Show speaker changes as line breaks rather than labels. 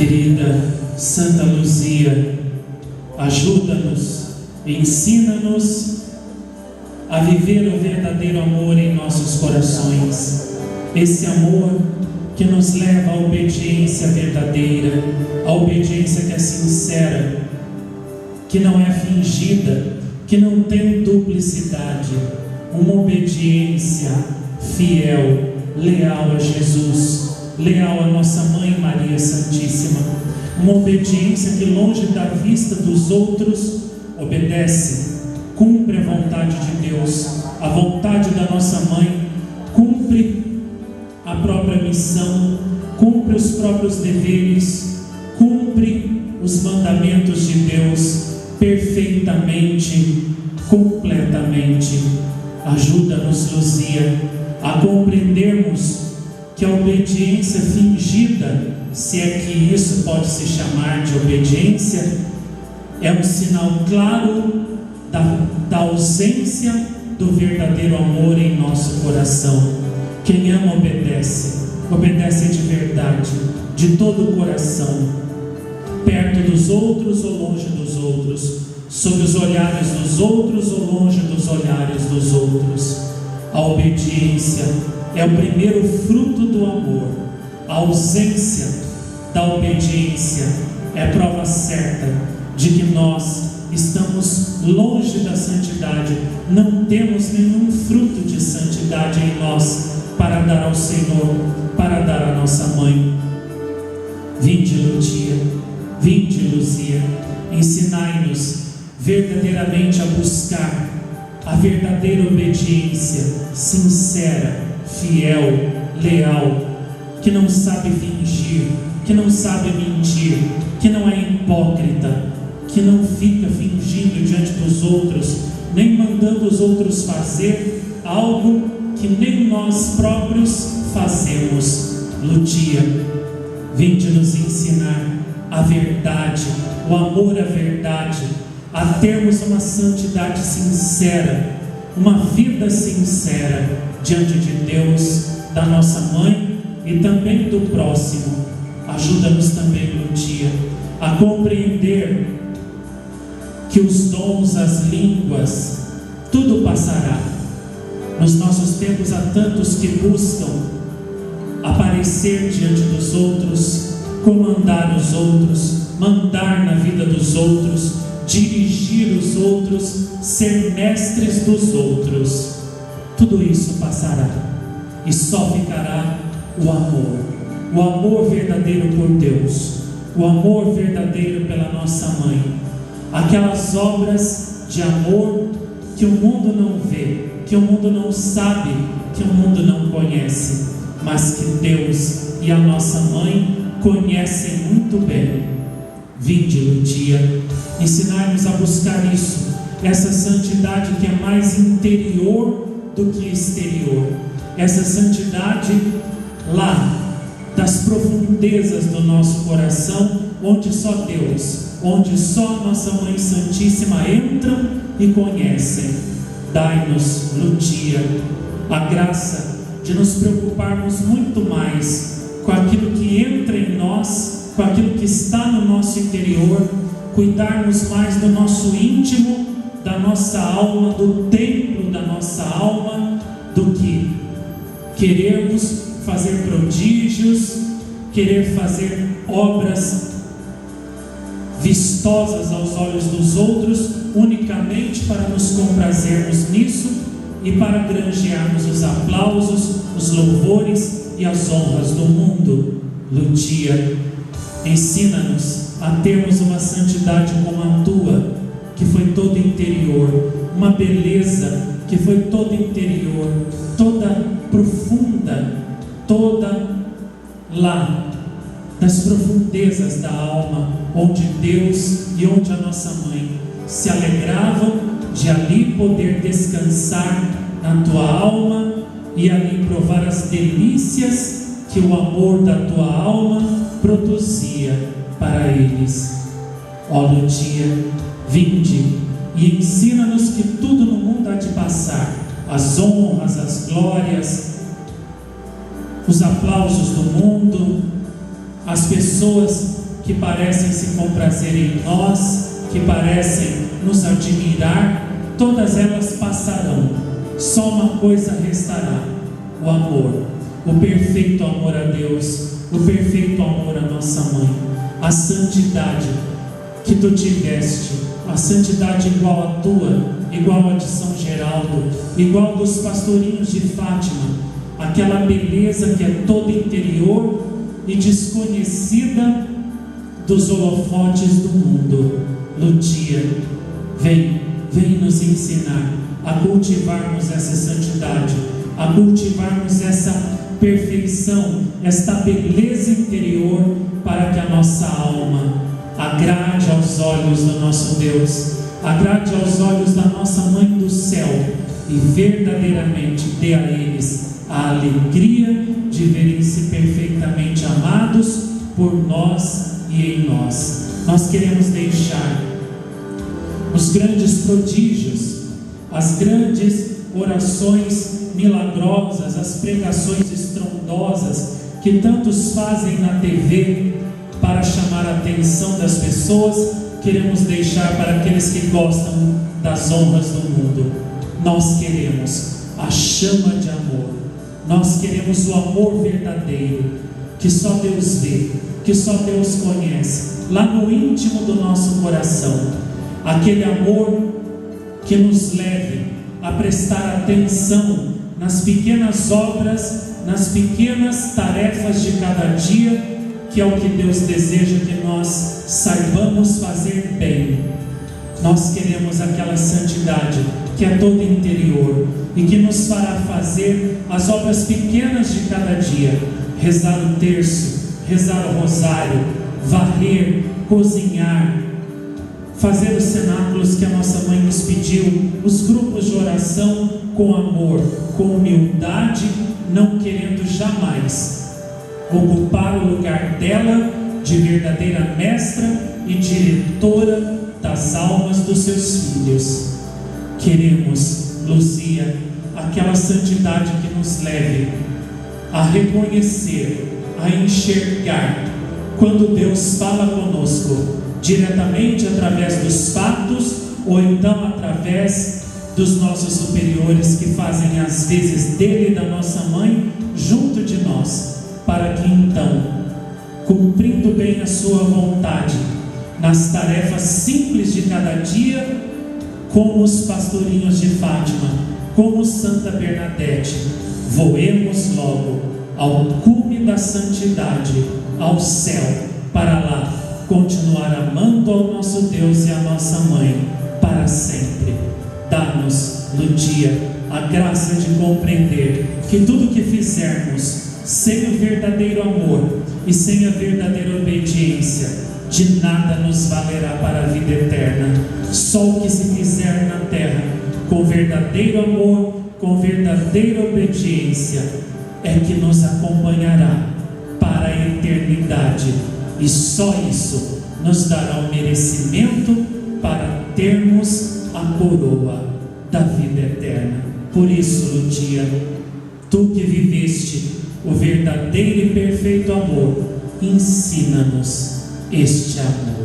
Querida Santa Luzia, ajuda-nos, ensina-nos a viver o verdadeiro amor em nossos corações. Esse amor que nos leva à obediência verdadeira, à obediência que é sincera, que não é fingida, que não tem duplicidade, uma obediência fiel, leal a Jesus, leal à nossa Mãe Maria Santíssima, uma obediência que, longe da vista dos outros, obedece, cumpre a vontade de Deus, a vontade da nossa Mãe, cumpre a própria missão, cumpre os próprios deveres, cumpre os mandamentos de Deus perfeitamente, completamente. Ajuda-nos, Luzia, a compreendermos que a obediência fingida, se é que isso pode se chamar de obediência, é um sinal claro da ausência do verdadeiro amor em nosso coração. Quem ama obedece, obedece de verdade, de todo o coração, perto dos outros ou longe dos outros, sob os olhares dos outros ou longe dos olhares dos outros. A obediência é o primeiro fruto do amor. A ausência da obediência é prova certa de que nós estamos longe da santidade, não temos nenhum fruto de santidade em nós para dar ao Senhor, para dar à nossa Mãe. Vinde, Luzia, ensinai-nos verdadeiramente a buscar a verdadeira obediência, sincera, fiel, leal, que não sabe fingir, que não sabe mentir, que não é hipócrita, que não fica fingindo diante dos outros, nem mandando os outros fazer algo que nem nós próprios fazemos. Luzia, vinde nos ensinar a verdade, o amor à verdade, a termos uma santidade sincera, uma vida sincera diante de Deus, da nossa Mãe e também do próximo. Ajuda-nos também, Luzia, a compreender que os dons, as línguas, tudo passará. Nos nossos tempos há tantos que buscam aparecer diante dos outros, comandar os outros, mandar na vida dos outros, dirigir os outros, ser mestres dos outros. Tudo isso passará e só ficará o amor verdadeiro por Deus, o amor verdadeiro pela nossa Mãe, aquelas obras de amor que o mundo não vê, que o mundo não sabe, que o mundo não conhece, mas que Deus e a nossa Mãe conhecem muito bem. Vinde, Luzia, ensinar-nos a buscar isso, essa santidade que é mais interior do que exterior, essa santidade lá das profundezas do nosso coração, onde só Deus, onde só nossa Mãe Santíssima entram e conhecem. Dai-nos, Luzia, a graça de nos preocuparmos muito mais com aquilo que entra em nós, com aquilo que está no nosso interior, cuidarmos mais do nosso íntimo, da nossa alma, do templo da nossa alma, do que querermos fazer prodígios, querer fazer obras vistosas aos olhos dos outros, unicamente para nos comprazermos nisso e para granjearmos os aplausos, os louvores e as honras do mundo. Luzia, ensina-nos a termos uma santidade como a tua, que foi todo interior, uma beleza que foi toda interior, toda profunda, toda lá das profundezas da alma, onde Deus e onde a nossa Mãe se alegravam de ali poder descansar na tua alma e ali provar as delícias que o amor da tua alma produzia para eles. Ó Luzia, vinde e ensina-nos que tudo no mundo há de passar, as honras, as glórias, os aplausos do mundo, as pessoas que parecem se comprazer em nós, que parecem nos admirar, todas elas passarão. Só uma coisa restará: o amor, o perfeito amor a Deus, o perfeito amor à nossa mãe, a santidade que tu tiveste, a santidade igual à tua, igual a de São Geraldo, igual dos pastorinhos de Fátima, aquela beleza que é toda interior e desconhecida dos holofotes do mundo. Lutia, vem nos ensinar a cultivarmos essa santidade, a cultivarmos essa perfeição, esta beleza interior, para que a nossa alma agrade aos olhos do nosso Deus, agrade aos olhos da nossa Mãe do Céu, e verdadeiramente dê a eles a alegria de verem-se perfeitamente amados por nós e em nós. Nós queremos deixar os grandes prodígios, as grandes orações milagrosas, as pregações estrondosas que tantos fazem na TV para chamar a atenção das pessoas, queremos deixar para aqueles que gostam das honras do mundo. Nós queremos a chama de amor, nós queremos o amor verdadeiro, que só Deus vê, que só Deus conhece, lá no íntimo do nosso coração. Aquele amor que nos leve a prestar atenção nas pequenas obras, nas pequenas tarefas de cada dia, que é o que Deus deseja que nós saibamos fazer bem. Nós queremos aquela santidade que é toda interior e que nos fará fazer as obras pequenas de cada dia: rezar o terço, rezar o rosário, varrer, cozinhar, fazer os cenáculos que a nossa mãe nos pediu, os grupos de oração com amor, com humildade, não querendo jamais ocupar o lugar dela de verdadeira mestra e diretora das almas dos seus filhos. Queremos, Luzia, aquela santidade que nos leve a reconhecer, a enxergar quando Deus fala conosco, diretamente através dos fatos, ou então através dos nossos superiores, que fazem às vezes dele e da nossa mãe junto de nós, para que então, cumprindo bem a sua vontade nas tarefas simples de cada dia, como os pastorinhos de Fátima, como Santa Bernadette, voemos logo ao cume da santidade, ao céu, para lá continuar amando ao nosso Deus e à nossa mãe para sempre. Dá-nos, Luzia, a graça de compreender que tudo que fizermos sem o verdadeiro amor e sem a verdadeira obediência, de nada nos valerá para a vida eterna. Só o que se fizer na terra com verdadeiro amor, com verdadeira obediência, é que nos acompanhará para a eternidade, e só isso nos dará o merecimento para termos a coroa da vida eterna. Por isso, Luzia, tu que viveste o verdadeiro e perfeito amor, ensina-nos este amor.